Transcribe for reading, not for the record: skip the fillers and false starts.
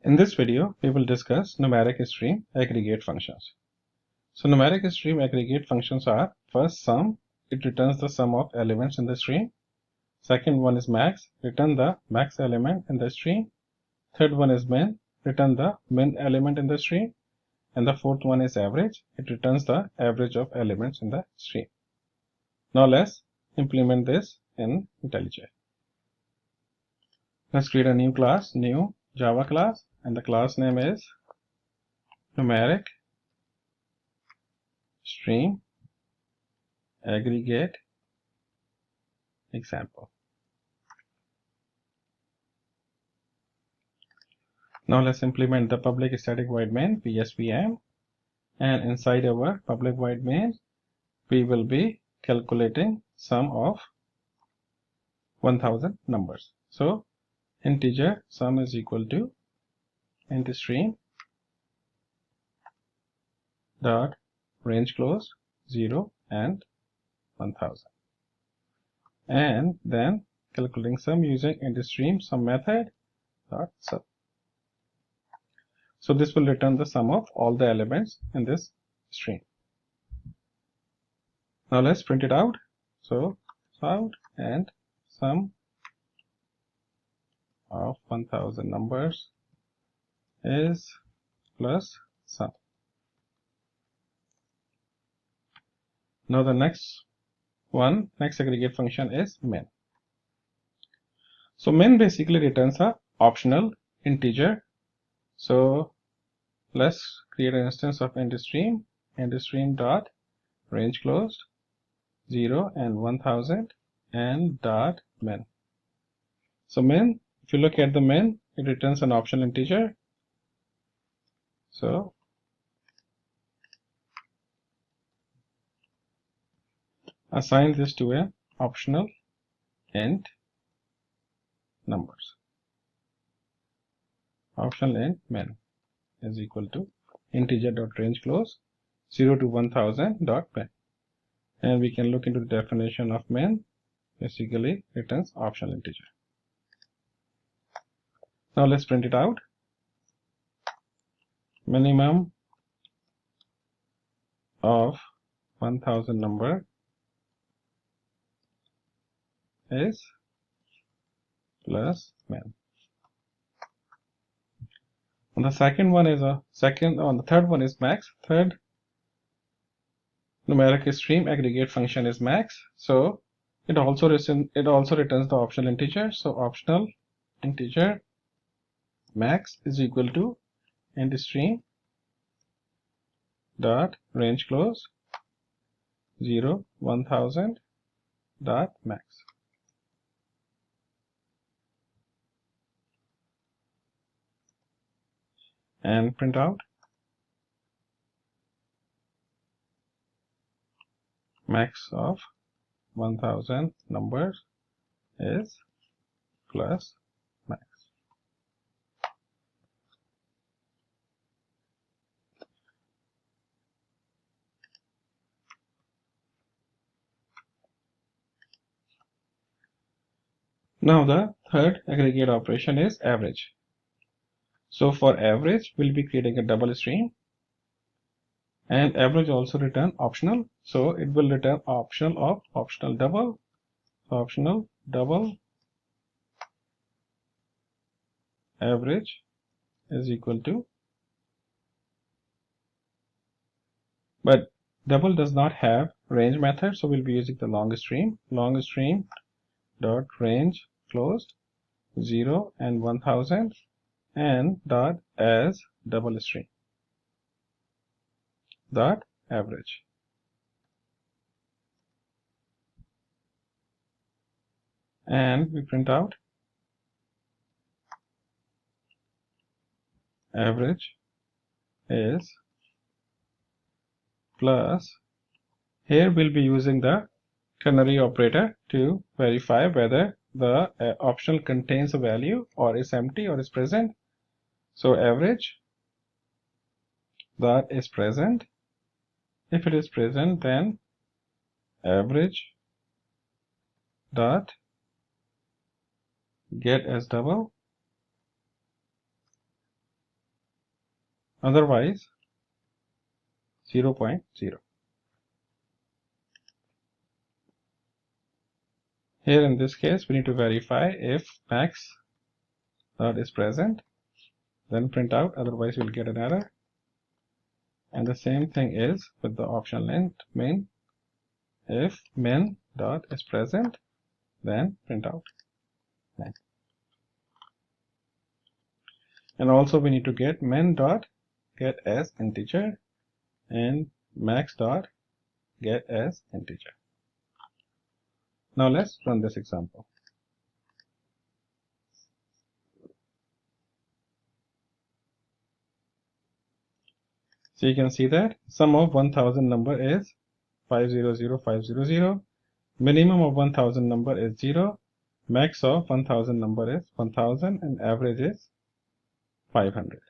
In this video, we will discuss numeric stream aggregate functions. So numeric stream aggregate functions are: first, sum, it returns the sum of elements in the stream. Second one is max, return the max element in the stream. Third one is min, return the min element in the stream. And the fourth one is average, it returns the average of elements in the stream. Now let's implement this in IntelliJ. Let's create a new class, new Java class, and the class name is numeric stream aggregate example. Now let's implement the public static void main PSVM, and inside our public void main we will be calculating sum of 1000 numbers. So integer sum is equal to int stream dot range close 0 and 1000, and then calculating sum using int stream sum method dot sum. So this will return the sum of all the elements in this stream. Now let's print it out. So out and sum of 1000 numbers is plus sum. Now the next aggregate function is min. So min basically returns a optional integer. So let's create an instance of int stream dot range closed 0 and 1000 and dot min. So min, if you look at the min, it returns an optional integer. So assign this to an optional int numbers. Optional int min is equal to integer dot range close 0 to 1000 dot min, and we can look into the definition of min. Basically returns optional integer. Now let's print it out. Minimum of 1000 number is plus min. On the second one is the third one is max. Third numeric stream aggregate function is max. So it also returns the optional integer. So optional integer max is equal to int stream dot range close 0 1000 dot max. And print out max of 1000 numbers is plus max. Now the third aggregate operation is average. So for average, we'll be creating a double stream, and average also return optional. So it will return optional of optional double. So optional double average is equal to, but double does not have range method, so we'll be using the long stream dot range closed 0 and 1000 and dot as double string dot average. And we print out average is plus, here we'll be using the ternary operator to verify whether the optional contains a value or is empty or is present. So average that is present. If it is present, then average dot get as double otherwise 0.0. Here in this case we need to verify if max dot is present, then print out, otherwise we'll get an error. And the same thing is with the option length main. If min dot is present, then print out min. And also we need to get min dot get as integer and max dot get as integer. Now let's run this example. So you can see that sum of 1000 number is 500500, minimum of 1000 number is 0, max of 1000 number is 1000, and average is 500.